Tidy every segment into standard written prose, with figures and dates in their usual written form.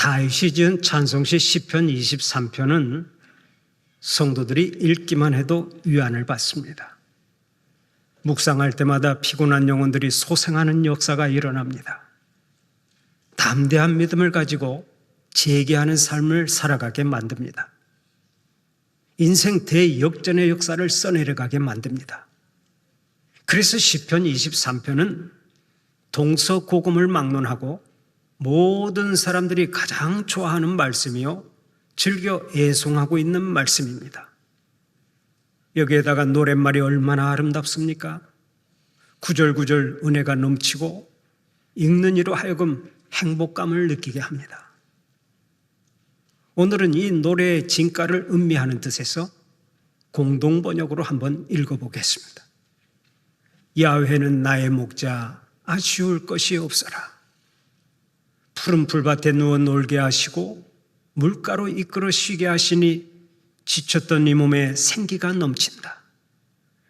다윗이 지은 찬송시 시편 23편은 성도들이 읽기만 해도 위안을 받습니다. 묵상할 때마다 피곤한 영혼들이 소생하는 역사가 일어납니다. 담대한 믿음을 가지고 재기하는 삶을 살아가게 만듭니다. 인생 대역전의 역사를 써내려가게 만듭니다. 그래서 시편 23편은 동서고금을 막론하고 모든 사람들이 가장 좋아하는 말씀이요 즐겨 애송하고 있는 말씀입니다. 여기에다가 노랫말이 얼마나 아름답습니까? 구절구절 은혜가 넘치고 읽는 이로 하여금 행복감을 느끼게 합니다. 오늘은 이 노래의 진가를 음미하는 뜻에서 공동번역으로 한번 읽어보겠습니다. 야훼는 나의 목자, 아쉬울 것이 없어라. 푸른 풀밭에 누워 놀게 하시고 물가로 이끌어 쉬게 하시니 지쳤던 이 몸에 생기가 넘친다.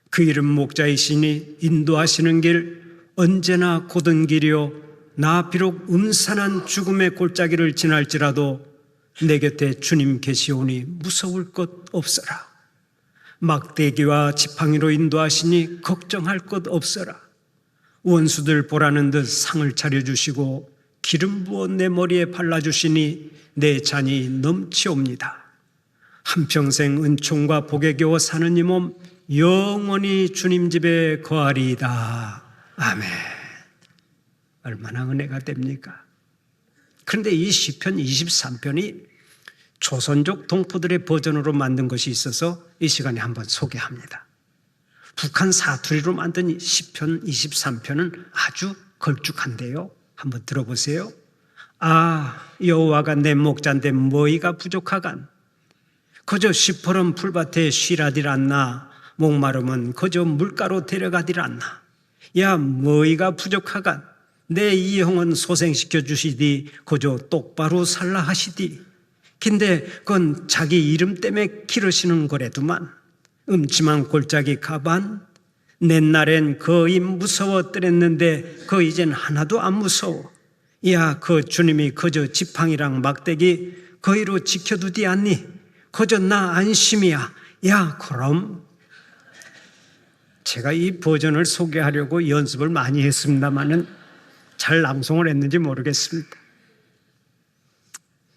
그 이름 목자이시니 인도하시는 길 언제나 곧은 길이요 나 비록 음산한 죽음의 골짜기를 지날지라도 내 곁에 주님 계시오니 무서울 것 없어라. 막대기와 지팡이로 인도하시니 걱정할 것 없어라. 원수들 보라는 듯 상을 차려주시고 기름 부어 내 머리에 발라주시니 내 잔이 넘치옵니다. 한평생 은총과 복에 겨워 사는 이 몸 영원히 주님 집에 거하리이다. 아멘. 얼마나 은혜가 됩니까? 그런데 이 시편 23편이 조선족 동포들의 버전으로 만든 것이 있어서 이 시간에 한번 소개합니다. 북한 사투리로 만든 이 시편 23편은 아주 걸쭉한데요. 한번 들어보세요. 아, 여호와가 내 목자인데 뭐이가 부족하간. 그저 시퍼런 풀밭에 쉬라딜 않나. 목마름은 그저 물가로 데려가딜 않나. 야, 뭐이가 부족하간. 내 이 형은 소생시켜 주시디 그저 똑바로 살라 하시디. 근데 그건 자기 이름 때문에 기르시는 거래도만. 음침한 골짜기 가반. 옛날엔 거의 무서웠더랬는데 그 이젠 하나도 안 무서워. 야, 그 주님이 그저 지팡이랑 막대기 거의로 지켜두디 않니? 그저 나 안심이야. 야, 그럼 제가 이 버전을 소개하려고 연습을 많이 했습니다마는 잘 낭송을 했는지 모르겠습니다.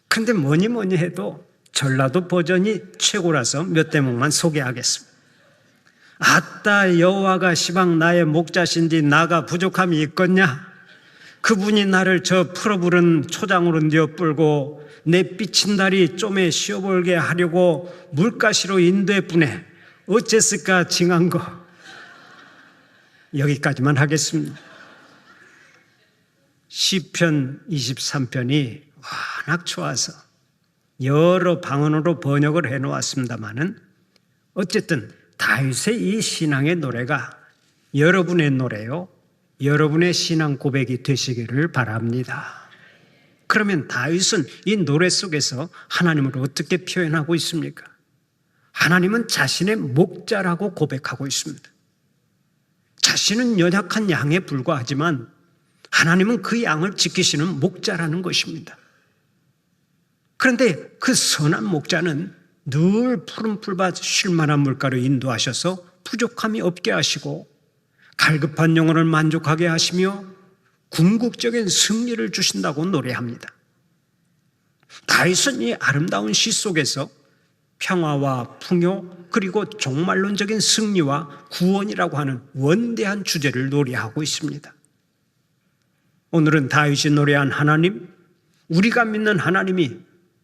그런데 뭐니 해도 전라도 버전이 최고라서 몇 대목만 소개하겠습니다. 아따, 여호와가 시방 나의 목자신디 나가 부족함이 있겠냐? 그분이 나를 저 풀어부른 초장으로 뉘어뿔고 내 삐친 다리 좀에 쉬어볼게 하려고 물가시로 인도했구네. 어째을까 징한 거. 여기까지만 하겠습니다. 시편 23편이 워낙 좋아서 여러 방언으로 번역을 해놓았습니다마는 어쨌든 다윗의 이 신앙의 노래가 여러분의 노래요, 여러분의 신앙 고백이 되시기를 바랍니다. 그러면 다윗은 이 노래 속에서 하나님을 어떻게 표현하고 있습니까? 하나님은 자신의 목자라고 고백하고 있습니다. 자신은 연약한 양에 불과하지만 하나님은 그 양을 지키시는 목자라는 것입니다. 그런데 그 선한 목자는 늘 푸른 풀밭 쉴만한 물가로 인도하셔서 부족함이 없게 하시고 갈급한 영혼을 만족하게 하시며 궁극적인 승리를 주신다고 노래합니다. 다윗은 이 아름다운 시 속에서 평화와 풍요 그리고 종말론적인 승리와 구원이라고 하는 원대한 주제를 노래하고 있습니다. 오늘은 다윗이 노래한 하나님, 우리가 믿는 하나님이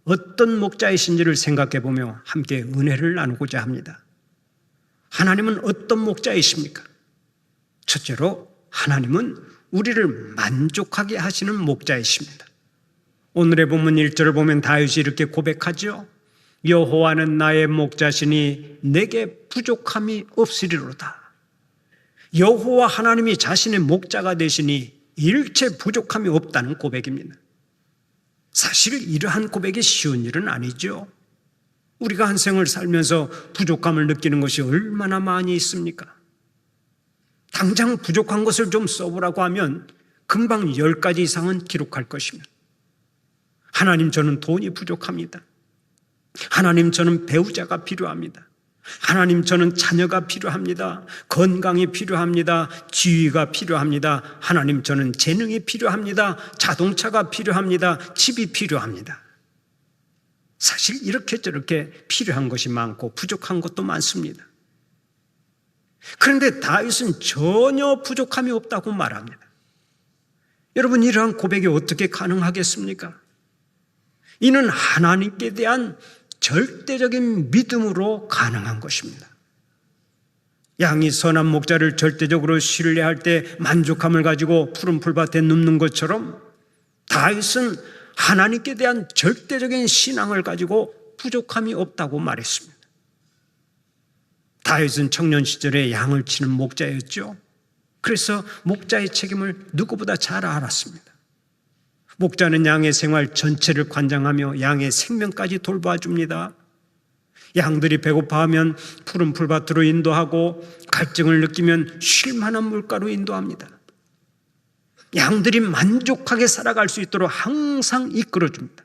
어떤 목자이신지를 생각해 보며 함께 은혜를 나누고자 합니다. 하나님은 어떤 목자이십니까? 첫째로 하나님은 우리를 만족하게 하시는 목자이십니다. 오늘의 본문 1절을 보면 다윗이 이렇게 고백하죠. 여호와는 나의 목자시니 내게 부족함이 없으리로다. 여호와 하나님이 자신의 목자가 되시니 일체 부족함이 없다는 고백입니다. 사실 이러한 고백이 쉬운 일은 아니죠. 우리가 한 생을 살면서 부족함을 느끼는 것이 얼마나 많이 있습니까? 당장 부족한 것을 좀 써보라고 하면 금방 10가지 이상은 기록할 것입니다. 하나님, 저는 돈이 부족합니다. 하나님, 저는 배우자가 필요합니다. 하나님, 저는 자녀가 필요합니다. 건강이 필요합니다. 지위가 필요합니다. 하나님, 저는 재능이 필요합니다. 자동차가 필요합니다. 집이 필요합니다. 사실 이렇게 저렇게 필요한 것이 많고 부족한 것도 많습니다. 그런데 다윗은 전혀 부족함이 없다고 말합니다. 여러분, 이러한 고백이 어떻게 가능하겠습니까? 이는 하나님께 대한 절대적인 믿음으로 가능한 것입니다. 양이 선한 목자를 절대적으로 신뢰할 때 만족함을 가지고 푸른 풀밭에 눕는 것처럼 다윗은 하나님께 대한 절대적인 신앙을 가지고 부족함이 없다고 말했습니다. 다윗은 청년 시절에 양을 치는 목자였죠. 그래서 목자의 책임을 누구보다 잘 알았습니다. 목자는 양의 생활 전체를 관장하며 양의 생명까지 돌봐줍니다. 양들이 배고파하면 푸른 풀밭으로 인도하고 갈증을 느끼면 쉴 만한 물가로 인도합니다. 양들이 만족하게 살아갈 수 있도록 항상 이끌어줍니다.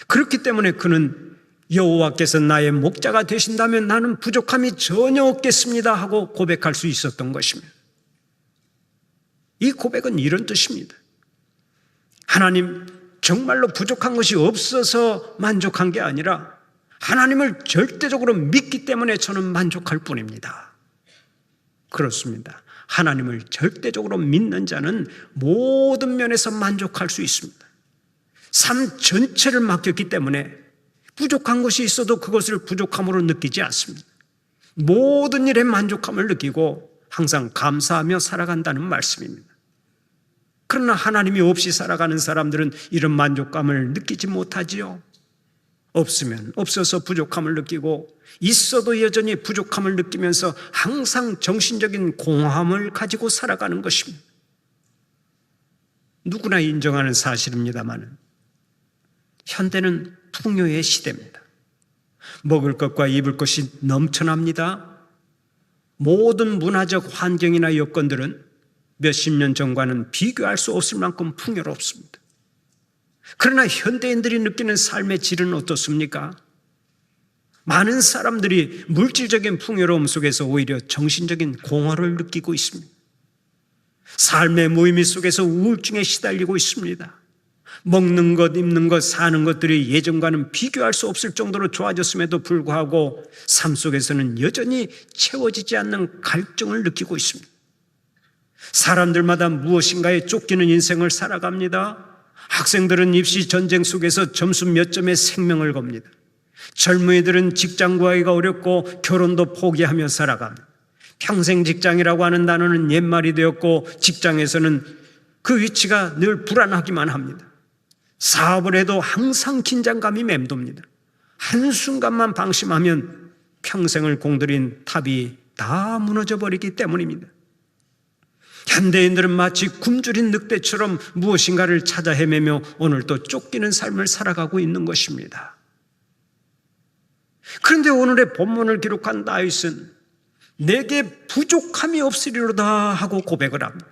그렇기 때문에 그는 여호와께서 나의 목자가 되신다면 나는 부족함이 전혀 없겠습니다 하고 고백할 수 있었던 것입니다. 이 고백은 이런 뜻입니다. 하나님, 정말로 부족한 것이 없어서 만족한 게 아니라 하나님을 절대적으로 믿기 때문에 저는 만족할 뿐입니다. 그렇습니다. 하나님을 절대적으로 믿는 자는 모든 면에서 만족할 수 있습니다. 삶 전체를 맡겼기 때문에 부족한 것이 있어도 그것을 부족함으로 느끼지 않습니다. 모든 일에 만족함을 느끼고 항상 감사하며 살아간다는 말씀입니다. 그러나 하나님이 없이 살아가는 사람들은 이런 만족감을 느끼지 못하지요. 없으면 없어서 부족함을 느끼고 있어도 여전히 부족함을 느끼면서 항상 정신적인 공허함을 가지고 살아가는 것입니다. 누구나 인정하는 사실입니다만 현대는 풍요의 시대입니다. 먹을 것과 입을 것이 넘쳐납니다. 모든 문화적 환경이나 여건들은 몇십 년 전과는 비교할 수 없을 만큼 풍요롭습니다. 그러나 현대인들이 느끼는 삶의 질은 어떻습니까? 많은 사람들이 물질적인 풍요로움 속에서 오히려 정신적인 공허를 느끼고 있습니다. 삶의 무의미 속에서 우울증에 시달리고 있습니다. 먹는 것, 입는 것, 사는 것들이 예전과는 비교할 수 없을 정도로 좋아졌음에도 불구하고 삶 속에서는 여전히 채워지지 않는 갈증을 느끼고 있습니다. 사람들마다 무엇인가에 쫓기는 인생을 살아갑니다. 학생들은 입시 전쟁 속에서 점수 몇 점에 생명을 겁니다. 젊은이들은 직장 구하기가 어렵고 결혼도 포기하며 살아갑니다. 평생 직장이라고 하는 단어는 옛말이 되었고 직장에서는 그 위치가 늘 불안하기만 합니다. 사업을 해도 항상 긴장감이 맴돕니다. 한순간만 방심하면 평생을 공들인 탑이 다 무너져 버리기 때문입니다. 현대인들은 마치 굶주린 늑대처럼 무엇인가를 찾아 헤매며 오늘도 쫓기는 삶을 살아가고 있는 것입니다. 그런데 오늘의 본문을 기록한 다윗은 내게 부족함이 없으리로다 하고 고백을 합니다.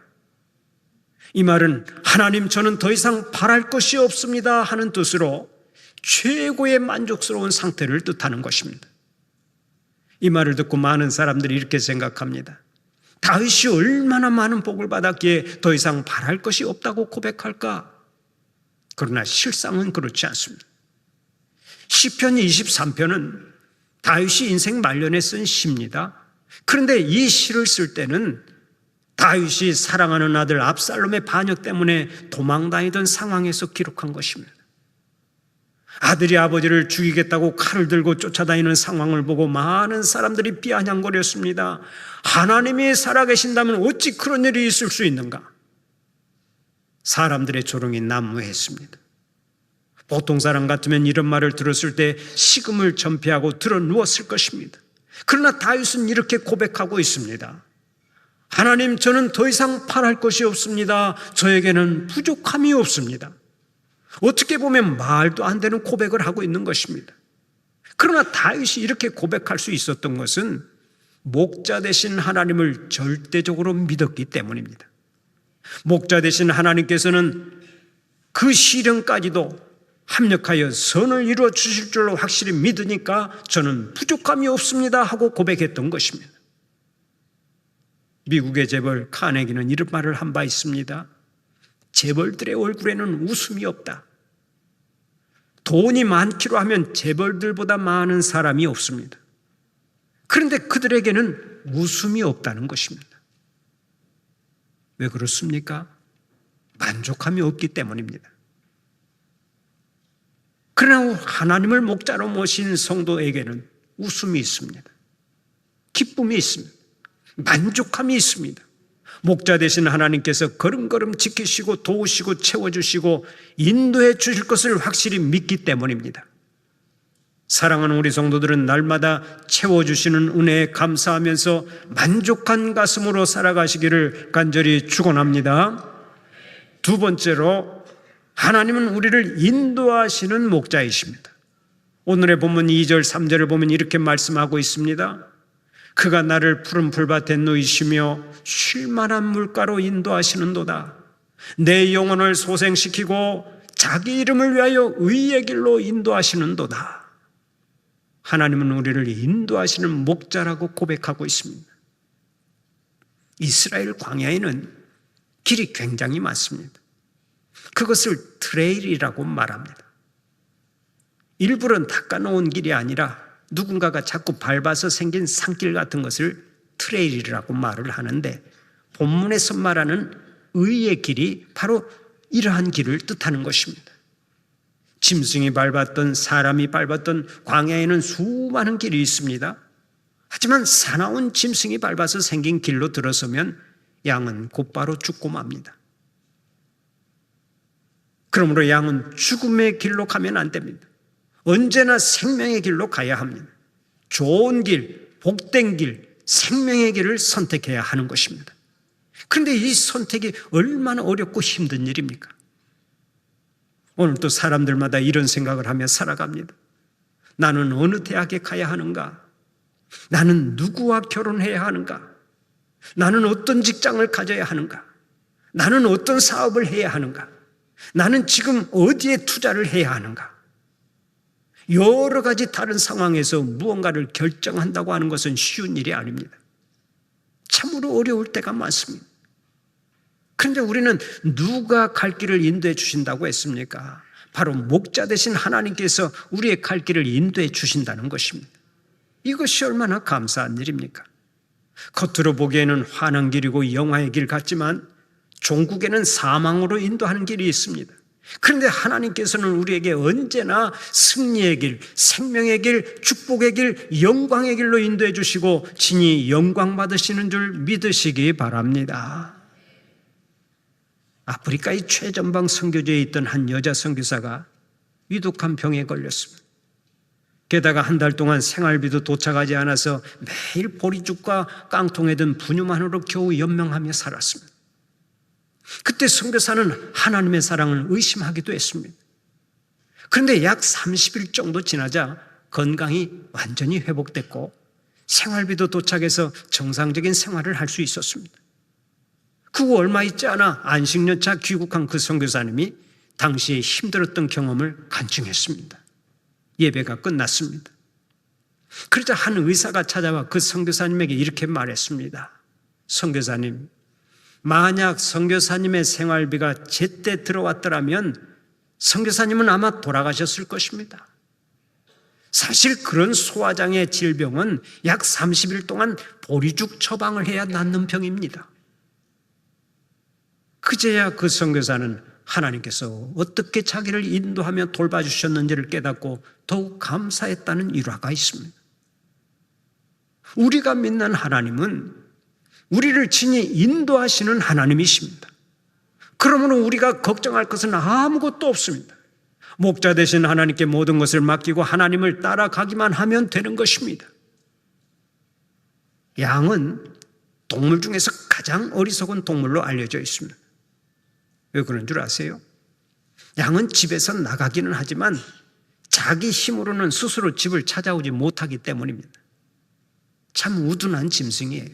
이 말은 하나님, 저는 더 이상 바랄 것이 없습니다 하는 뜻으로 최고의 만족스러운 상태를 뜻하는 것입니다. 이 말을 듣고 많은 사람들이 이렇게 생각합니다. 다윗이 얼마나 많은 복을 받았기에 더 이상 바랄 것이 없다고 고백할까? 그러나 실상은 그렇지 않습니다. 시편 23편은 다윗이 인생 말년에 쓴 시입니다. 그런데 이 시를 쓸 때는 다윗이 사랑하는 아들 압살롬의 반역 때문에 도망다니던 상황에서 기록한 것입니다. 아들이 아버지를 죽이겠다고 칼을 들고 쫓아다니는 상황을 보고 많은 사람들이 비아냥거렸습니다. 하나님이 살아계신다면 어찌 그런 일이 있을 수 있는가? 사람들의 조롱이 난무했습니다. 보통 사람 같으면 이런 말을 들었을 때 식음을 전폐하고 들어 누웠을 것입니다. 그러나 다윗은 이렇게 고백하고 있습니다. 하나님, 저는 더 이상 바랄 것이 없습니다. 저에게는 부족함이 없습니다. 어떻게 보면 말도 안 되는 고백을 하고 있는 것입니다. 그러나 다윗이 이렇게 고백할 수 있었던 것은 목자 되신 하나님을 절대적으로 믿었기 때문입니다. 목자 되신 하나님께서는 그 시련까지도 합력하여 선을 이루어 주실 줄로 확실히 믿으니까 저는 부족함이 없습니다 하고 고백했던 것입니다. 미국의 재벌 카네기는 이런 말을 한 바 있습니다. 재벌들의 얼굴에는 웃음이 없다. 돈이 많기로 하면 재벌들보다 많은 사람이 없습니다. 그런데 그들에게는 웃음이 없다는 것입니다. 왜 그렇습니까? 만족함이 없기 때문입니다. 그러나 하나님을 목자로 모신 성도에게는 웃음이 있습니다. 기쁨이 있습니다. 만족함이 있습니다. 목자 되신 하나님께서 걸음걸음 지키시고 도우시고 채워주시고 인도해 주실 것을 확실히 믿기 때문입니다. 사랑하는 우리 성도들은 날마다 채워주시는 은혜에 감사하면서 만족한 가슴으로 살아가시기를 간절히 축원합니다. 두 번째로 하나님은 우리를 인도하시는 목자이십니다. 오늘의 본문 2절 3절을 보면 이렇게 말씀하고 있습니다. 그가 나를 푸른 풀밭에 누이시며 쉴만한 물가로 인도하시는도다. 내 영혼을 소생시키고 자기 이름을 위하여 의의 길로 인도하시는도다. 하나님은 우리를 인도하시는 목자라고 고백하고 있습니다. 이스라엘 광야에는 길이 굉장히 많습니다. 그것을 트레일이라고 말합니다. 일부러 닦아놓은 길이 아니라 누군가가 자꾸 밟아서 생긴 산길 같은 것을 트레일이라고 말을 하는데 본문에서 말하는 의의 길이 바로 이러한 길을 뜻하는 것입니다. 짐승이 밟았던 사람이 밟았던 광야에는 수많은 길이 있습니다. 하지만 사나운 짐승이 밟아서 생긴 길로 들어서면 양은 곧바로 죽고 맙니다. 그러므로 양은 죽음의 길로 가면 안 됩니다. 언제나 생명의 길로 가야 합니다. 좋은 길, 복된 길, 생명의 길을 선택해야 하는 것입니다. 그런데 이 선택이 얼마나 어렵고 힘든 일입니까? 오늘도 사람들마다 이런 생각을 하며 살아갑니다. 나는 어느 대학에 가야 하는가? 나는 누구와 결혼해야 하는가? 나는 어떤 직장을 가져야 하는가? 나는 어떤 사업을 해야 하는가? 나는 지금 어디에 투자를 해야 하는가? 여러 가지 다른 상황에서 무언가를 결정한다고 하는 것은 쉬운 일이 아닙니다. 참으로 어려울 때가 많습니다. 그런데 우리는 누가 갈 길을 인도해 주신다고 했습니까? 바로 목자 되신 하나님께서 우리의 갈 길을 인도해 주신다는 것입니다. 이것이 얼마나 감사한 일입니까? 겉으로 보기에는 환한 길이고 영화의 길 같지만 종국에는 사망으로 인도하는 길이 있습니다. 그런데 하나님께서는 우리에게 언제나 승리의 길, 생명의 길, 축복의 길, 영광의 길로 인도해 주시고 진히 영광 받으시는 줄 믿으시기 바랍니다. 아프리카의 최전방 선교지에 있던 한 여자 선교사가 위독한 병에 걸렸습니다. 게다가 한 달 동안 생활비도 도착하지 않아서 매일 보리죽과 깡통에 든 분유만으로 겨우 연명하며 살았습니다. 그때 선교사는 하나님의 사랑을 의심하기도 했습니다. 그런데 약 30일 정도 지나자 건강이 완전히 회복됐고 생활비도 도착해서 정상적인 생활을 할 수 있었습니다. 그 후 얼마 있지 않아 안식년차 귀국한 그 선교사님이 당시에 힘들었던 경험을 간증했습니다. 예배가 끝났습니다. 그러자 한 의사가 찾아와 그 선교사님에게 이렇게 말했습니다. 선교사님, 만약 선교사님의 생활비가 제때 들어왔더라면 선교사님은 아마 돌아가셨을 것입니다. 사실 그런 소화장애 질병은 약 30일 동안 보리죽 처방을 해야 낫는 병입니다. 그제야 그 선교사는 하나님께서 어떻게 자기를 인도하며 돌봐주셨는지를 깨닫고 더욱 감사했다는 일화가 있습니다. 우리가 믿는 하나님은 우리를 친히 인도하시는 하나님이십니다. 그러므로 우리가 걱정할 것은 아무것도 없습니다. 목자 되신 하나님께 모든 것을 맡기고 하나님을 따라가기만 하면 되는 것입니다. 양은 동물 중에서 가장 어리석은 동물로 알려져 있습니다. 왜 그런 줄 아세요? 양은 집에서 나가기는 하지만 자기 힘으로는 스스로 집을 찾아오지 못하기 때문입니다. 참 우둔한 짐승이에요.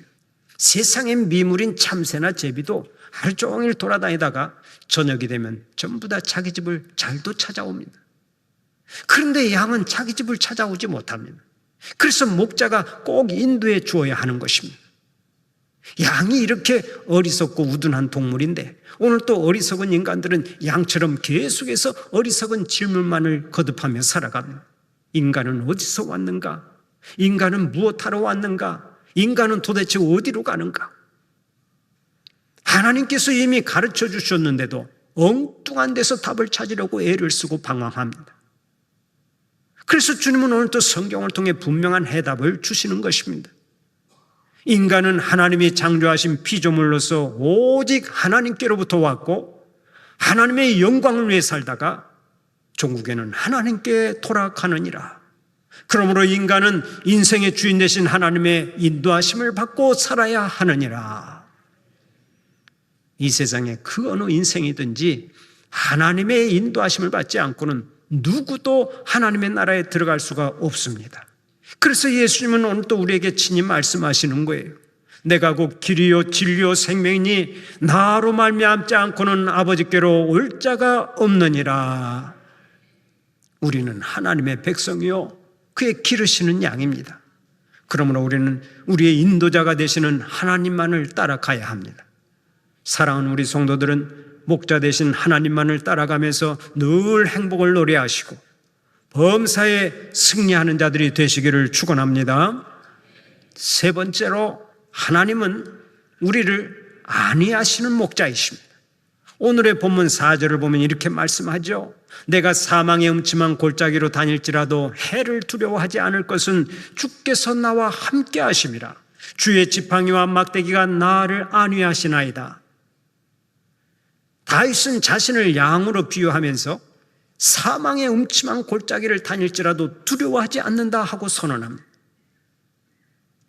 세상의 미물인 참새나 제비도 하루 종일 돌아다니다가 저녁이 되면 전부 다 자기 집을 잘도 찾아옵니다. 그런데 양은 자기 집을 찾아오지 못합니다. 그래서 목자가 꼭 인도해 주어야 하는 것입니다. 양이 이렇게 어리석고 우둔한 동물인데 오늘 또 어리석은 인간들은 양처럼 계속해서 어리석은 질문만을 거듭하며 살아갑니다. 인간은 어디서 왔는가? 인간은 무엇하러 왔는가? 인간은 도대체 어디로 가는가? 하나님께서 이미 가르쳐 주셨는데도 엉뚱한 데서 답을 찾으려고 애를 쓰고 방황합니다. 그래서 주님은 오늘 또 성경을 통해 분명한 해답을 주시는 것입니다. 인간은 하나님이 창조하신 피조물로서 오직 하나님께로부터 왔고 하나님의 영광을 위해 살다가 종국에는 하나님께 돌아가느니라. 그러므로 인간은 인생의 주인 되신 하나님의 인도하심을 받고 살아야 하느니라. 이 세상에 그 어느 인생이든지 하나님의 인도하심을 받지 않고는 누구도 하나님의 나라에 들어갈 수가 없습니다. 그래서 예수님은 오늘 또 우리에게 친히 말씀하시는 거예요. 내가 곧 길이요 진리요 생명이니 나로 말미암지 않고는 아버지께로 올 자가 없느니라. 우리는 하나님의 백성이요 그의 기르시는 양입니다. 그러므로 우리는 우리의 인도자가 되시는 하나님만을 따라가야 합니다. 사랑하는 우리 성도들은 목자 되신 하나님만을 따라가면서 늘 행복을 노래하시고 범사에 승리하는 자들이 되시기를 축원합니다. 세 번째로 하나님은 우리를 안위하시는 목자이십니다. 오늘의 본문 4절을 보면 이렇게 말씀하죠. 내가 사망의 음침한 골짜기로 다닐지라도 해를 두려워하지 않을 것은 주께서 나와 함께 하심이라. 주의 지팡이와 막대기가 나를 안위하시나이다. 다윗은 자신을 양으로 비유하면서 사망의 음침한 골짜기를 다닐지라도 두려워하지 않는다 하고 선언합니다.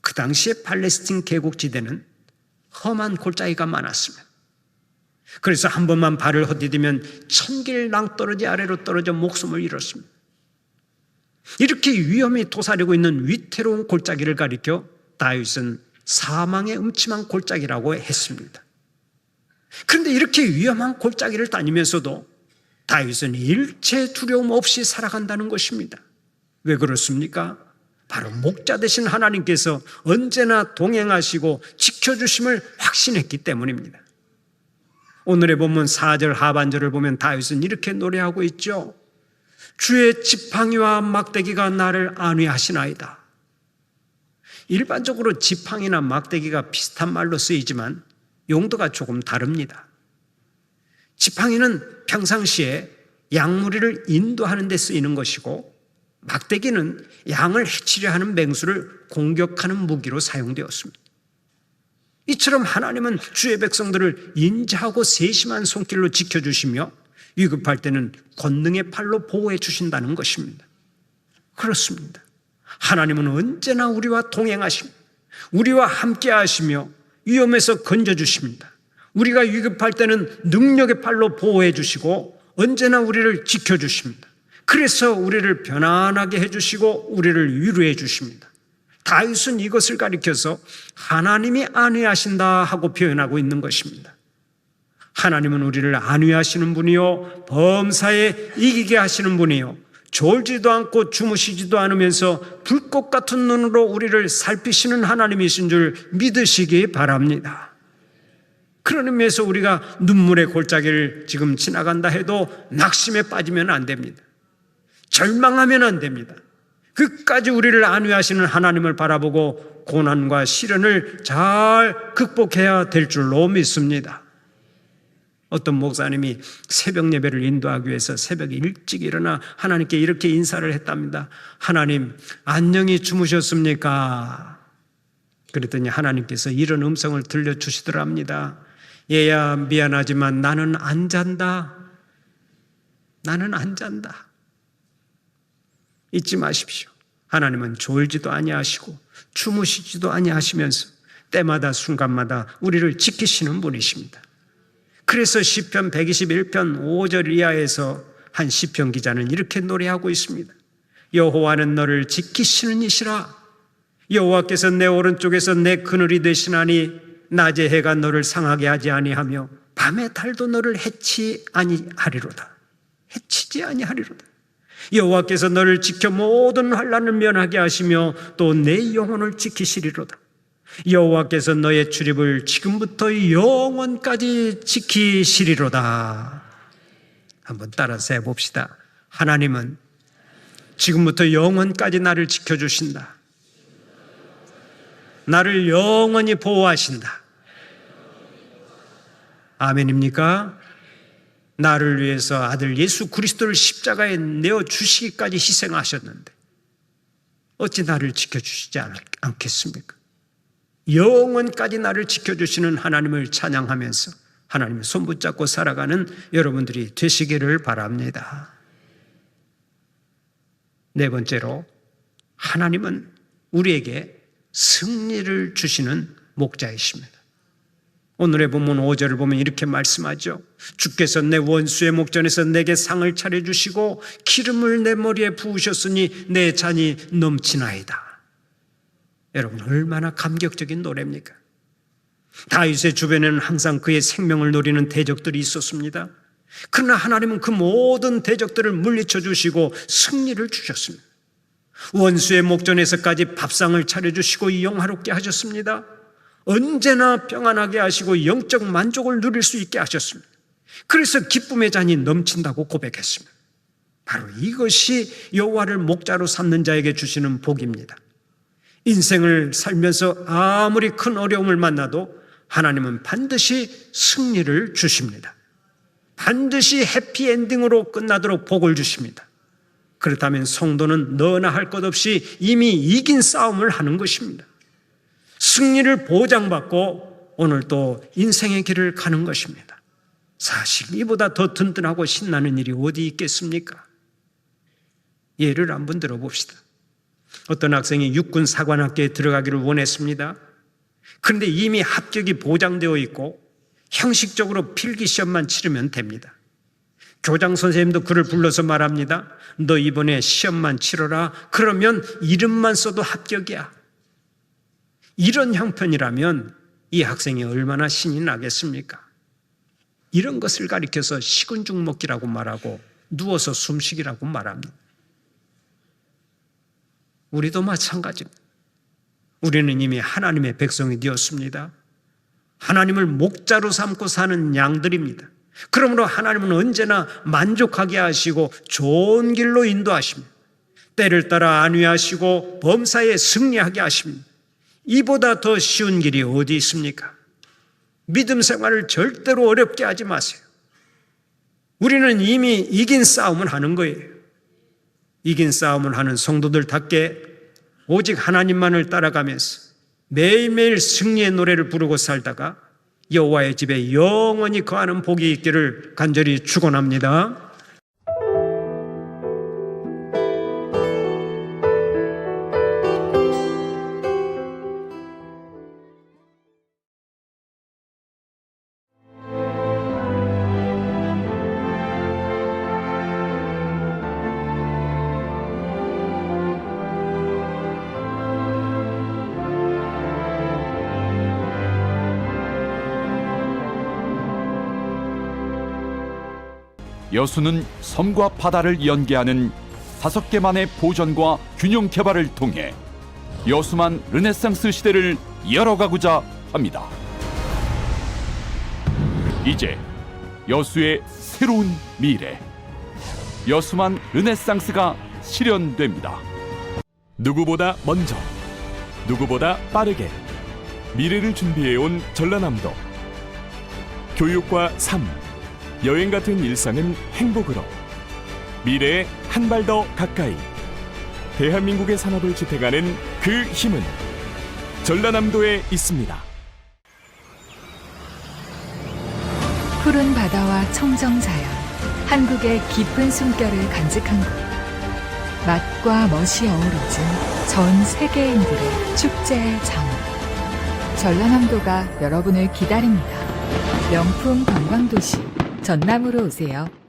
그 당시에 팔레스틴 계곡지대는 험한 골짜기가 많았습니다. 그래서 한 번만 발을 헛디디면 1000길 낭떠러지 아래로 떨어져 목숨을 잃었습니다. 이렇게 위험이 도사리고 있는 위태로운 골짜기를 가리켜 다윗은 사망의 음침한 골짜기라고 했습니다. 그런데 이렇게 위험한 골짜기를 다니면서도 다윗은 일체 두려움 없이 살아간다는 것입니다. 왜 그렇습니까? 바로 목자 되신 하나님께서 언제나 동행하시고 지켜주심을 확신했기 때문입니다. 오늘의 본문 4절 하반절을 보면 다윗은 이렇게 노래하고 있죠. 주의 지팡이와 막대기가 나를 안위하시나이다. 일반적으로 지팡이나 막대기가 비슷한 말로 쓰이지만 용도가 조금 다릅니다. 지팡이는 평상시에 양무리를 인도하는 데 쓰이는 것이고 막대기는 양을 해치려 하는 맹수를 공격하는 무기로 사용되었습니다. 이처럼 하나님은 주의 백성들을 인자하고 세심한 손길로 지켜주시며 위급할 때는 권능의 팔로 보호해 주신다는 것입니다. 그렇습니다. 하나님은 언제나 우리와 동행하십니다. 우리와 함께 하시며 위험에서 건져주십니다. 우리가 위급할 때는 능력의 팔로 보호해 주시고 언제나 우리를 지켜주십니다. 그래서 우리를 편안하게 해주시고 우리를 위로해 주십니다. 다윗은 이것을 가리켜서 하나님이 안위하신다 하고 표현하고 있는 것입니다. 하나님은 우리를 안위하시는 분이요 범사에 이기게 하시는 분이요 졸지도 않고 주무시지도 않으면서 불꽃 같은 눈으로 우리를 살피시는 하나님이신 줄 믿으시기 바랍니다. 그런 의미에서 우리가 눈물의 골짜기를 지금 지나간다 해도 낙심에 빠지면 안 됩니다. 절망하면 안 됩니다. 끝까지 우리를 안위하시는 하나님을 바라보고 고난과 시련을 잘 극복해야 될 줄로 믿습니다. 어떤 목사님이 새벽 예배를 인도하기 위해서 새벽에 일찍 일어나 하나님께 이렇게 인사를 했답니다. 하나님, 안녕히 주무셨습니까? 그랬더니 하나님께서 이런 음성을 들려주시더랍니다. 얘야, 미안하지만 나는 안 잔다. 나는 안 잔다. 잊지 마십시오. 하나님은 졸지도 아니하시고 주무시지도 아니하시면서 때마다 순간마다 우리를 지키시는 분이십니다. 그래서 시편 121편 5절 이하에서 한 시편 기자는 이렇게 노래하고 있습니다. 여호와는 너를 지키시는 이시라. 여호와께서 내 오른쪽에서 내 그늘이 되시나니 낮의 해가 너를 상하게 하지 아니하며 밤의 달도 너를 해치지 아니하리로다. 여호와께서 너를 지켜 모든 환난을 면하게 하시며 또 내 영혼을 지키시리로다. 여호와께서 너의 출입을 지금부터 영원까지 지키시리로다. 한번 따라서 해봅시다. 하나님은 지금부터 영원까지 나를 지켜주신다. 나를 영원히 보호하신다. 아멘입니까? 나를 위해서 아들 예수 그리스도를 십자가에 내어주시기까지 희생하셨는데 어찌 나를 지켜주시지 않겠습니까? 영원까지 나를 지켜주시는 하나님을 찬양하면서 하나님의 손 붙잡고 살아가는 여러분들이 되시기를 바랍니다. 네 번째로, 하나님은 우리에게 승리를 주시는 목자이십니다. 오늘의 본문 5절을 보면 이렇게 말씀하죠. 주께서 내 원수의 목전에서 내게 상을 차려주시고 기름을 내 머리에 부으셨으니 내 잔이 넘치나이다. 여러분, 얼마나 감격적인 노래입니까? 다윗의 주변에는 항상 그의 생명을 노리는 대적들이 있었습니다. 그러나 하나님은 그 모든 대적들을 물리쳐 주시고 승리를 주셨습니다. 원수의 목전에서까지 밥상을 차려주시고 영화롭게 하셨습니다. 언제나 평안하게 하시고 영적 만족을 누릴 수 있게 하셨습니다. 그래서 기쁨의 잔이 넘친다고 고백했습니다. 바로 이것이 여호와를 목자로 삼는 자에게 주시는 복입니다. 인생을 살면서 아무리 큰 어려움을 만나도 하나님은 반드시 승리를 주십니다. 반드시 해피엔딩으로 끝나도록 복을 주십니다. 그렇다면 성도는 너나 할 것 없이 이미 이긴 싸움을 하는 것입니다. 승리를 보장받고 오늘 또 인생의 길을 가는 것입니다. 사실 이보다 더 든든하고 신나는 일이 어디 있겠습니까? 예를 한번 들어봅시다. 어떤 학생이 육군 사관학교에 들어가기를 원했습니다. 그런데 이미 합격이 보장되어 있고 형식적으로 필기시험만 치르면 됩니다. 교장 선생님도 그를 불러서 말합니다. 너 이번에 시험만 치러라. 그러면 이름만 써도 합격이야. 이런 형편이라면 이 학생이 얼마나 신이 나겠습니까? 이런 것을 가리켜서 식은 죽 먹기라고 말하고 누워서 숨쉬기라고 말합니다. 우리도 마찬가지입니다. 우리는 이미 하나님의 백성이 되었습니다. 하나님을 목자로 삼고 사는 양들입니다. 그러므로 하나님은 언제나 만족하게 하시고 좋은 길로 인도하십니다. 때를 따라 안위하시고 범사에 승리하게 하십니다. 이보다 더 쉬운 길이 어디 있습니까? 믿음 생활을 절대로 어렵게 하지 마세요. 우리는 이미 이긴 싸움을 하는 거예요. 이긴 싸움을 하는 성도들답게 오직 하나님만을 따라가면서 매일매일 승리의 노래를 부르고 살다가 여호와의 집에 영원히 거하는 복이 있기를 간절히 축원합니다. 여수는 섬과 바다를 연계하는 5개만의 보전과 균형 개발을 통해 여수만 르네상스 시대를 열어가고자 합니다. 이제 여수의 새로운 미래, 여수만 르네상스가 실현됩니다. 누구보다 먼저, 누구보다 빠르게 미래를 준비해온 전라남도. 교육과 삶, 여행 같은 일상은 행복으로, 미래에 한 발 더 가까이 대한민국의 산업을 지탱하는 그 힘은 전라남도에 있습니다. 푸른 바다와 청정 자연, 한국의 깊은 숨결을 간직한 곳. 맛과 멋이 어우러진 전 세계인들의 축제의 장. 전라남도가 여러분을 기다립니다. 명품 관광도시 전남으로 오세요.